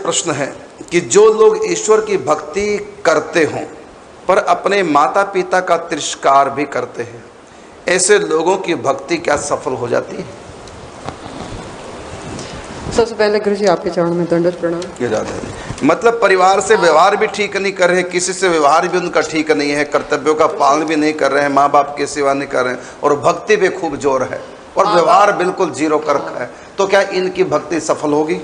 प्रश्न है कि जो लोग ईश्वर की भक्ति करते हों पर अपने माता पिता का तिरस्कार भी करते हैं, ऐसे लोगों की भक्ति क्या सफल हो जाती है? सबसे पहले गुरु जी आपके चरणों में दंडवत प्रणाम। ये जाता है मतलब परिवार से व्यवहार भी ठीक नहीं कर रहे, किसी से व्यवहार भी उनका ठीक नहीं है, कर्तव्यों का पालन भी नहीं कर रहे हैं, माँ बाप की सेवा नहीं कर रहे हैं और भक्ति पे खूब जोर है और व्यवहार बिल्कुल जीरो कर रखा है, तो क्या इनकी भक्ति सफल होगी?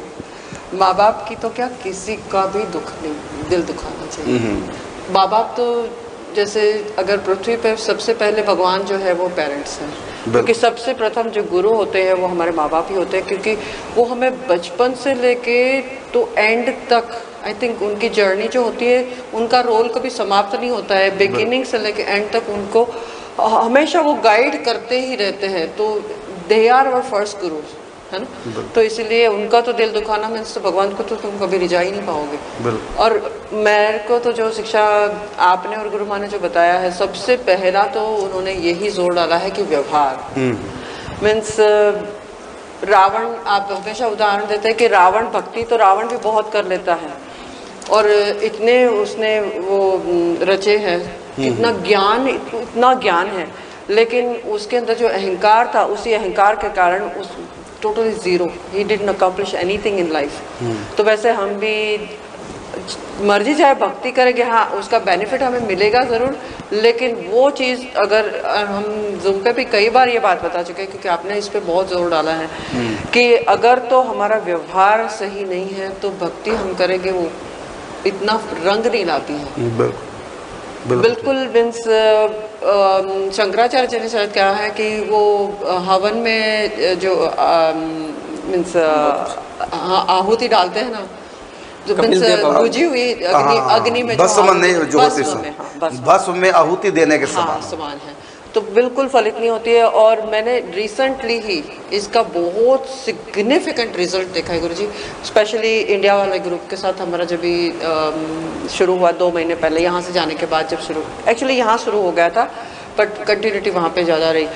माँ बाप की तो क्या किसी का भी दुख नहीं, दिल दुखाना चाहिए। माँ बाप तो जैसे अगर पृथ्वी पे सबसे पहले भगवान जो है वो पेरेंट्स हैं, क्योंकि सबसे प्रथम जो गुरु होते हैं वो हमारे माँ बाप ही होते हैं, क्योंकि वो हमें बचपन से लेके तो एंड तक आई थिंक उनकी जर्नी जो होती है उनका रोल कभी समाप्त नहीं होता है, बिगिनिंग से लेके एंड तक उनको हमेशा वो गाइड करते ही रहते हैं। तो दे आर आवर फर्स्ट गुरु, है ना। तो इसीलिए उनका तो दिल दुखाना मीन्स तो भगवान को तो तुम कभी रिझा ही नहीं पाओगे। और मेरे को तो जो शिक्षा आपने और गुरु माँ ने जो बताया है, सबसे पहला तो उन्होंने यही जोर डाला है कि व्यवहार मीन्स रावण, आप हमेशा उदाहरण देते हैं कि रावण भक्ति तो रावण भी बहुत कर लेता है और इतने उसने वो रचे हैं, इतना ज्ञान है, लेकिन उसके अंदर जो अहंकार था, उसी अहंकार के कारण उस totally zero, he didn't accomplish anything in life. तो वैसे हम भी मर्जी चाहे भक्ति करेंगे, हाँ उसका बेनिफिट हमें मिलेगा ज़रूर, लेकिन वो चीज़ अगर हम जूम पे भी कई बार ये बात बता चुके हैं, क्योंकि आपने इस पे बहुत जोर डाला है कि अगर तो हमारा व्यवहार सही नहीं है तो भक्ति हम करेंगे वो इतना रंग नहीं लाती है। बिल्कुल मीन्स शंकराचार्य जी ने शायद कहा है कि वो हवन में जो मीन्स आहुति डालते हैं ना, जो बुझी हुई अग्नि में भस्म में आहुति देने के समान है, तो बिल्कुल फलित नहीं होती है। और मैंने रिसेंटली ही इसका बहुत सिग्निफिकेंट रिजल्ट देखा है गुरुजी, स्पेशली इंडिया वाले ग्रुप के साथ हमारा जब भी शुरू हुआ 2 महीने पहले, यहाँ से जाने के बाद जब एक्चुअली यहाँ शुरू हो गया था बट कंटिन्यूटी वहाँ पे ज़्यादा रही,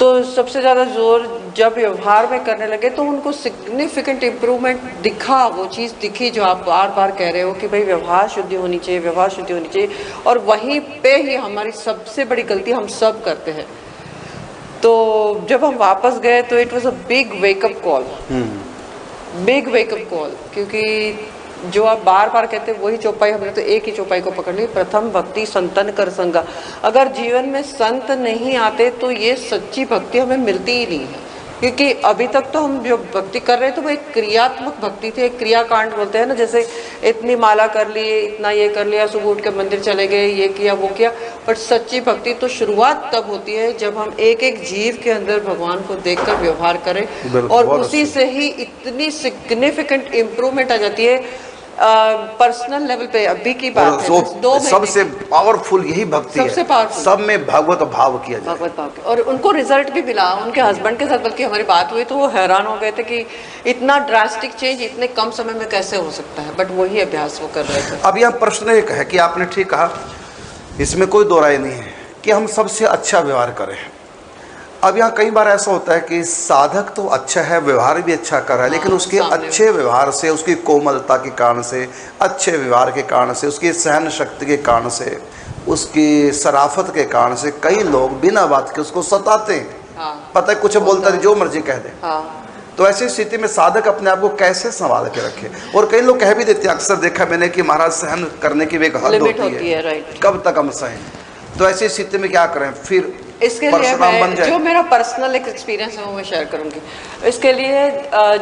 तो सबसे ज़्यादा जोर जब व्यवहार में करने लगे तो उनको सिग्निफिकेंट इम्प्रूवमेंट दिखा, वो चीज़ दिखी जो आप बार बार कह रहे हो कि भाई व्यवहार शुद्धि होनी चाहिए, व्यवहार शुद्धि होनी चाहिए। और वहीं पे ही हमारी सबसे बड़ी गलती हम सब करते हैं। तो जब हम वापस गए तो it was a big wake up call, big wake up call, क्योंकि जो आप बार बार कहते हैं वही चौपाई, हमने तो एक ही चौपाई को पकड़ ली, प्रथम भक्ति संतन कर संगा। अगर जीवन में संत नहीं आते तो ये सच्ची भक्ति हमें मिलती ही नहीं है, क्योंकि अभी तक तो हम जो भक्ति कर रहे हैं तो वो एक क्रियात्मक भक्ति थी, एक क्रियाकांड बोलते हैं ना, जैसे इतनी माला कर ली, इतना ये कर लिया, सुबह उठ के मंदिर चले गए, ये किया वो किया। बट सच्ची भक्ति तो शुरुआत तब होती है जब हम एक एक जीव के अंदर भगवान को देखकर व्यवहार करें, और उसी से ही इतनी सिग्निफिकेंट इम्प्रूवमेंट आ जाती है। पर्सनल लेवल पे अभी की बात है, सबसे पावरफुल यही भक्ति है, सब में भगवत भाव किया जाए, भगवत भाव। और उनको रिजल्ट भी मिला, उनके हस्बैंड के साथ बल्कि हमारी बात हुई तो वो हैरान हो गए थे कि इतना ड्रास्टिक चेंज इतने कम समय में कैसे हो सकता है, बट वही अभ्यास वो कर रहे थे। अब यहाँ प्रश्न एक है कि आपने ठीक कहा, इसमें कोई दो राय नहीं है कि हम सबसे अच्छा व्यवहार करें। अब यहाँ कई बार ऐसा होता है कि साधक तो अच्छा है, व्यवहार भी अच्छा कर रहा है, लेकिन उसके अच्छे व्यवहार से, उसकी कोमलता के कारण से, अच्छे व्यवहार के कारण से, उसकी सहन शक्ति के कारण से, उसकी शराफत के कारण से कई लोग बिना बात के उसको सताते हैं। पता है कुछ बोलता है, जो मर्जी कह दे। तो ऐसी स्थिति में साधक अपने आप को कैसे संभाल के रखे? और कई लोग कह भी देते हैं, अक्सर देखा मैंने कि महाराज सहन करने की भी एक हद होती है, कब तक हम सहें? तो ऐसी स्थिति में क्या करें फिर? इसके लिए मैं जो मेरा पर्सनल एक एक्सपीरियंस है वो मैं शेयर करूंगी। इसके लिए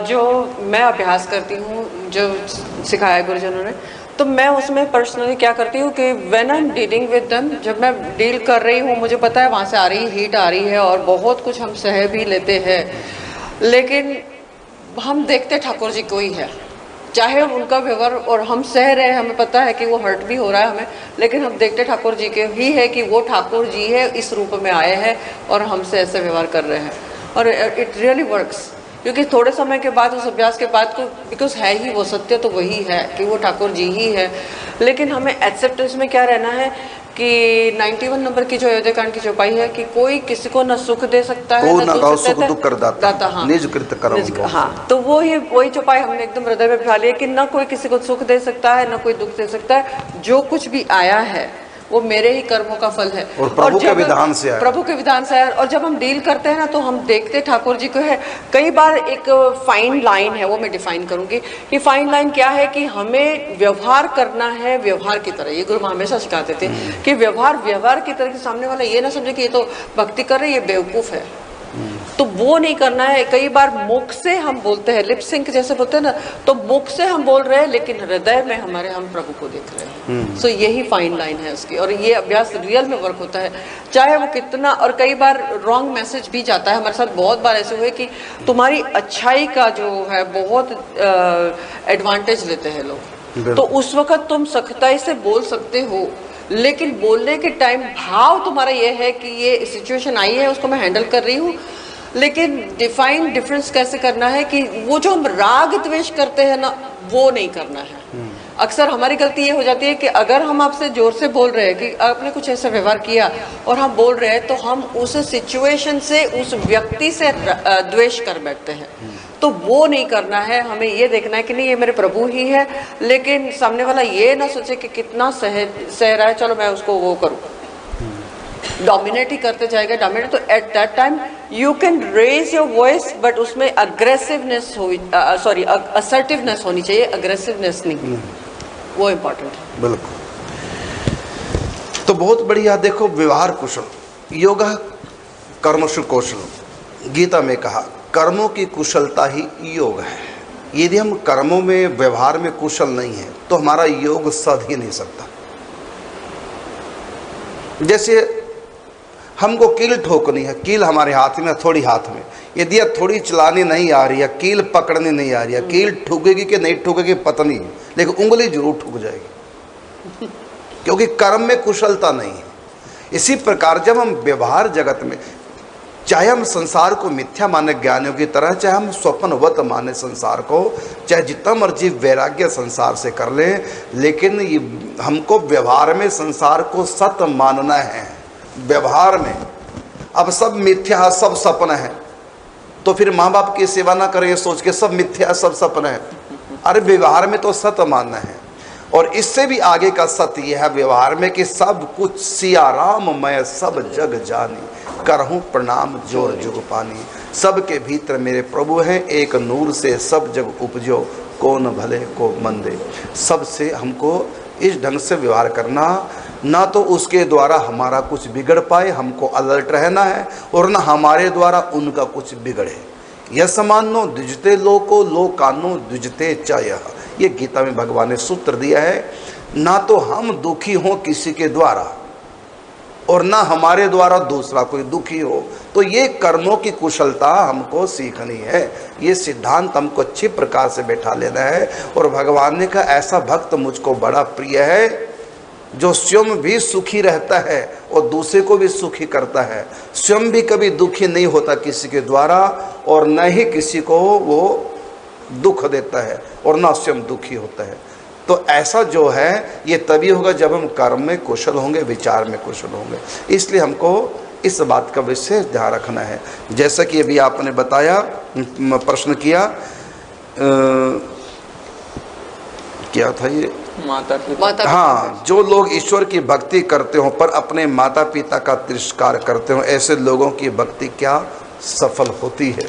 जो मैं अभ्यास करती हूँ, जो सिखाया गुरुजनों ने, तो मैं उसमें पर्सनली क्या करती हूँ कि when I am dealing with them, जब मैं डील कर रही हूँ, मुझे पता है वहाँ से आ रही हीट आ रही है और बहुत कुछ हम सह भी लेते हैं, लेकिन हम देखते ठाकुर जी को ही है, चाहे उनका व्यवहार और हम सह रहे हैं, हमें पता है कि वो हर्ट भी हो रहा है हमें, लेकिन हम देखते ठाकुर जी के ही है कि वो ठाकुर जी है, इस रूप में आए हैं और हमसे ऐसे व्यवहार कर रहे हैं। और इट रियली वर्क्स, क्योंकि थोड़े समय के बाद, उस अभ्यास के बाद को, बिकॉज है ही वो सत्य तो वही है कि वो ठाकुर जी ही है, लेकिन हमें एक्सेप्टेंस में क्या रहना है कि 91 नंबर की जो अयोध्या कांड की चौपाई है कि कोई किसी को न सुख दे सकता है न दुख सुख दुख कर दाता, हाँ, निज कृत कर्म। हाँ, तो वही चौपाई हमने एकदम हृदय में बिठा ली है कि न कोई किसी को सुख दे सकता है, न कोई दुख दे सकता है। जो कुछ भी आया है वो मेरे ही कर्मों का फल है और प्रभु के विधान से आया। प्रभु के विधान से आया। और जब हम डील करते हैं ना तो हम देखते ठाकुर जी को है कई बार एक फाइन लाइन है, वो मैं डिफाइन करूंगी कि फाइन लाइन क्या है कि हमें व्यवहार करना है व्यवहार की तरह। ये गुरु हमेशा सिखाते थे कि व्यवहार की तरह के सामने वाला ये ना समझे कि ये तो भक्ति कर रहे, ये बेवकूफ है, तो वो नहीं करना है। कई बार मुख से हम बोलते हैं, लिप सिंक जैसे बोलते हैं ना, तो मुख से हम बोल रहे हैं लेकिन हृदय में हमारे हम प्रभु को देख रहे हैं। सो यही फाइन लाइन है उसकी, और ये अभ्यास रियल में वर्क होता है, चाहे वो कितना। और कई बार रॉन्ग मैसेज भी जाता है हमारे साथ। बहुत बार ऐसे हुए कि तुम्हारी अच्छाई का जो है बहुत एडवांटेज लेते हैं लोग, तो उस वक्त तुम सख्ताई से बोल सकते हो, लेकिन बोलने के टाइम भाव तुम्हारा ये है कि ये सिचुएशन आई है, उसको मैं हैंडल कर रही हूँ। लेकिन डिफाइन डिफरेंस कैसे करना है कि वो जो हम राग द्वेष करते हैं ना, वो नहीं करना है। अक्सर हमारी गलती ये हो जाती है कि अगर हम आपसे जोर से बोल रहे हैं कि आपने कुछ ऐसा व्यवहार किया और हम बोल रहे हैं, तो हम उस सिचुएशन से, उस व्यक्ति से द्वेष कर बैठते हैं। तो वो नहीं करना है। हमें ये देखना है कि नहीं, ये मेरे प्रभु ही है, लेकिन सामने वाला ये ना सोचे कि कितना सह रहा है, चलो मैं उसको वो करूँ, डोमिनेट ही करते जाएगा, डोमिनेट। तो at that time you can raise your voice, but उसमें अग्रेसिवनेस हो, सॉरी असर्टिवनेस होनी चाहिए, अग्रेसिवनेस नहीं। वो इम्पोर्टेंट है। बिल्कुल। तो बहुत बढ़िया। देखो, व्यवहार कुशल, योग कर्मसु कौशल, गीता में कहा कर्मों की कुशलता ही योग है। यदि हम कर्मों में, व्यवहार में कुशल नहीं है तो हमारा योग सध ही नहीं सकता। जैसे हमको कील ठोकनी है, कील हमारे हाथ में, थोड़ी हाथ में, यदि थोड़ी चलानी नहीं आ रही है, कील पकड़नी नहीं आ रही है, कील ठुकेगी कि नहीं ठुकेगी पता नहीं, लेकिन उंगली जरूर ठुक जाएगी, क्योंकि कर्म में कुशलता नहीं है। इसी प्रकार जब हम व्यवहार जगत में, चाहे हम संसार को मिथ्या माने ज्ञानियों की तरह, चाहे हम स्वप्नवत माने संसार को, चाहे जितना मर्जी वैराग्य संसार से कर लें, लेकिन ये हमको व्यवहार में संसार को सत्य मानना है। व्यवहार में अब सब मिथ्या, सब सपना है, तो फिर माँ बाप की सेवा ना करें ये सोच के सब मिथ्या, सब सपना है। अरे व्यवहार में तो सत्य मानना है। और इससे भी आगे का सत्य यह है व्यवहार में कि सब कुछ सिया राम मैं सब जग जानी, करहूँ प्रणाम जोर जुग पानी। सबके भीतर मेरे प्रभु हैं, एक नूर से सब जग उपजो, कौन भले को मंदे। सबसे हमको इस ढंग से व्यवहार करना, ना तो उसके द्वारा हमारा कुछ बिगड़ पाए, हमको अलर्ट रहना है, और ना हमारे द्वारा उनका कुछ बिगड़े। यह समानो द्विजते लोको लोकानो द्विजते चाय, ये गीता में भगवान ने सूत्र दिया है। ना तो हम दुखी हों किसी के द्वारा, और ना हमारे द्वारा दूसरा कोई दुखी हो। तो ये कर्मों की कुशलता हमको सीखनी है। ये सिद्धांत हमको अच्छी प्रकार से बैठा लेना है। और भगवान ने कहा ऐसा भक्त मुझको बड़ा प्रिय है, जो स्वयं भी सुखी रहता है और दूसरे को भी सुखी करता है, स्वयं भी कभी दुखी नहीं होता किसी के द्वारा, और न ही किसी को वो दुख देता है, और न स्वयं दुखी होता है। तो ऐसा जो है ये तभी होगा जब हम कर्म में कुशल होंगे, विचार में कुशल होंगे। इसलिए हमको इस बात का विशेष ध्यान रखना है। जैसा कि अभी आपने बताया, प्रश्न किया, क्या था ये, माता पिता। हाँ, जो लोग ईश्वर की भक्ति करते हो पर अपने माता पिता का तिरस्कार करते हो, ऐसे लोगों की भक्ति क्या सफल होती है।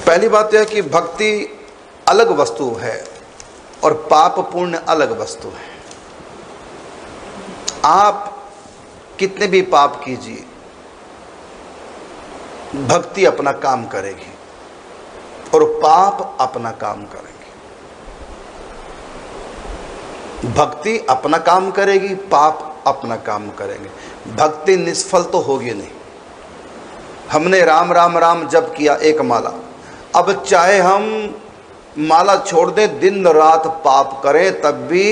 पहली बात यह है कि भक्ति अलग वस्तु है और पाप पुण्य अलग वस्तु है। आप कितने भी पाप कीजिए, भक्ति अपना काम करेगी और पाप अपना काम करेंगे। भक्ति अपना काम करेगी, पाप अपना काम करेंगे। भक्ति निष्फल तो होगी नहीं। हमने राम राम राम जप किया एक माला, अब चाहे हम माला छोड़ दें, दिन रात पाप करें, तब भी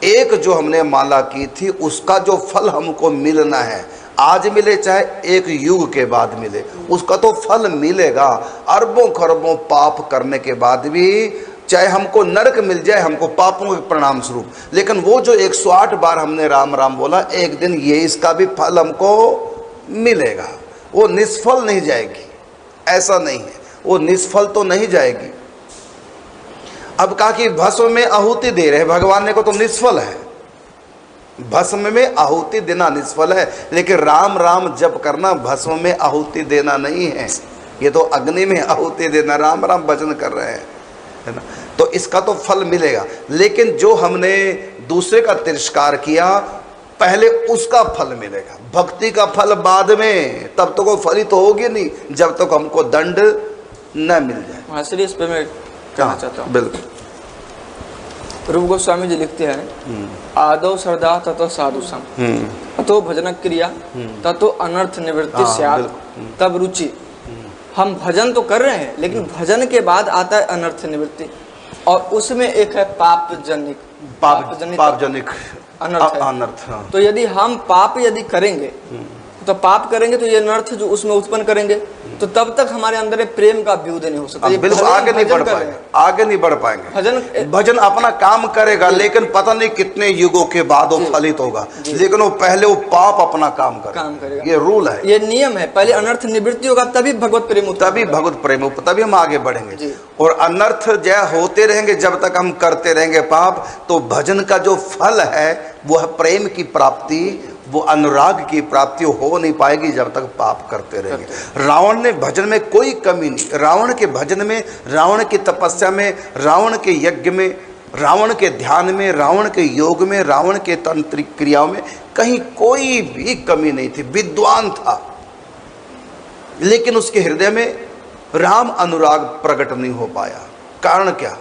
एक जो हमने माला की थी उसका जो फल हमको मिलना है, आज मिले चाहे एक युग के बाद मिले, उसका तो फल मिलेगा। अरबों खरबों पाप करने के बाद भी चाहे हमको नरक मिल जाए, हमको पापों के परिणाम स्वरूप, लेकिन वो जो 108 बार हमने राम राम बोला, एक दिन ये इसका भी फल हमको मिलेगा। वो निष्फल नहीं जाएगी, ऐसा नहीं है, वो निष्फल तो नहीं जाएगी। अब कहा कि भस्म में आहुति दे रहे भगवान ने को, तो निष्फल है, भस्म में आहुति देना निष्फल है, लेकिन राम राम जप करना भस्म में आहुति देना नहीं है, ये तो अग्नि में आहुति देना। राम राम भजन कर रहे हैं, है ना, तो इसका तो फल मिलेगा। लेकिन जो हमने दूसरे का तिरस्कार किया, पहले उसका फल मिलेगा, भक्ति का फल बाद में, तब तो कोई फलित तो होगी नहीं जब तक हमको दंड न मिल जाए। इसलिए इस पे मैं कहना चाहता हूँ, बिल्कुल। रूप गोस्वामी जी लिखते हैं, आदौ श्रद्धा ततो साधु सम, ततो भजन क्रिया ततो अनर्थ निवृत्ति स्यात्, तब रुचि। हम भजन तो कर रहे हैं, लेकिन भजन के बाद आता है अनर्थ निवृत्ति, और उसमें एक है पापजनिक, पापजनिक अनर्थ। तो यदि हम पाप यदि करेंगे, तो पाप करेंगे तो ये अनर्थ जो उसमें उत्पन्न करेंगे, तो तब तक हमारे अंदर प्रेम का अभ्युदय नहीं हो सकता, बिल्कुल आगे नहीं बढ़ पाएंगे, आगे नहीं बढ़ पाएंगे। भजन अपना काम करेगा, लेकिन पता नहीं कितने युगों के बाद वो फलित होगा, लेकिन वो पहले वो पाप अपना काम करेगा। ये रूल है, ये नियम है, पहले अनर्थ निवृत्ति होगा, तभी भगवत प्रेम, तभी भगवत प्रेम, तभी हम आगे बढ़ेंगे। और अनर्थ जय होते रहेंगे जब तक हम करते रहेंगे पाप, तो भजन का जो फल है वो है प्रेम की प्राप्ति, वो अनुराग की प्राप्ति हो नहीं पाएगी जब तक पाप करते रहेंगे। रावण ने भजन में कोई कमी नहीं, रावण के भजन में, रावण की तपस्या में, रावण के यज्ञ में, रावण के ध्यान में, रावण के योग में, रावण के तंत्रिक क्रियाओं में कहीं कोई भी कमी नहीं थी। विद्वान था, लेकिन उसके हृदय में राम अनुराग प्रकट नहीं हो पाया। कारण क्या?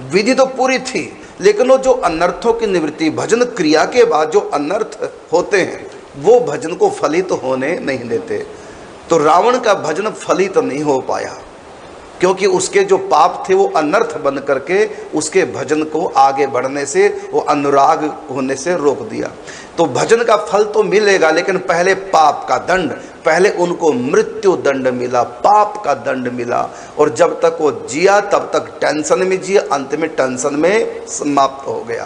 विधि तो पूरी थी, लेकिन वो जो अनर्थों की निवृत्ति, भजन क्रिया के बाद जो अनर्थ होते हैं, वो भजन को फलित होने नहीं देते। तो रावण का भजन फलित नहीं हो पाया, क्योंकि उसके जो पाप थे वो अनर्थ बन करके उसके भजन को आगे बढ़ने से, वो अनुराग होने से रोक दिया। तो भजन का फल तो मिलेगा, लेकिन पहले पाप का दंड, पहले उनको मृत्यु दंड मिला, पाप का दंड मिला। और जब तक वो जिया तब तक टेंशन में जिया, अंत में टेंशन में समाप्त हो गया।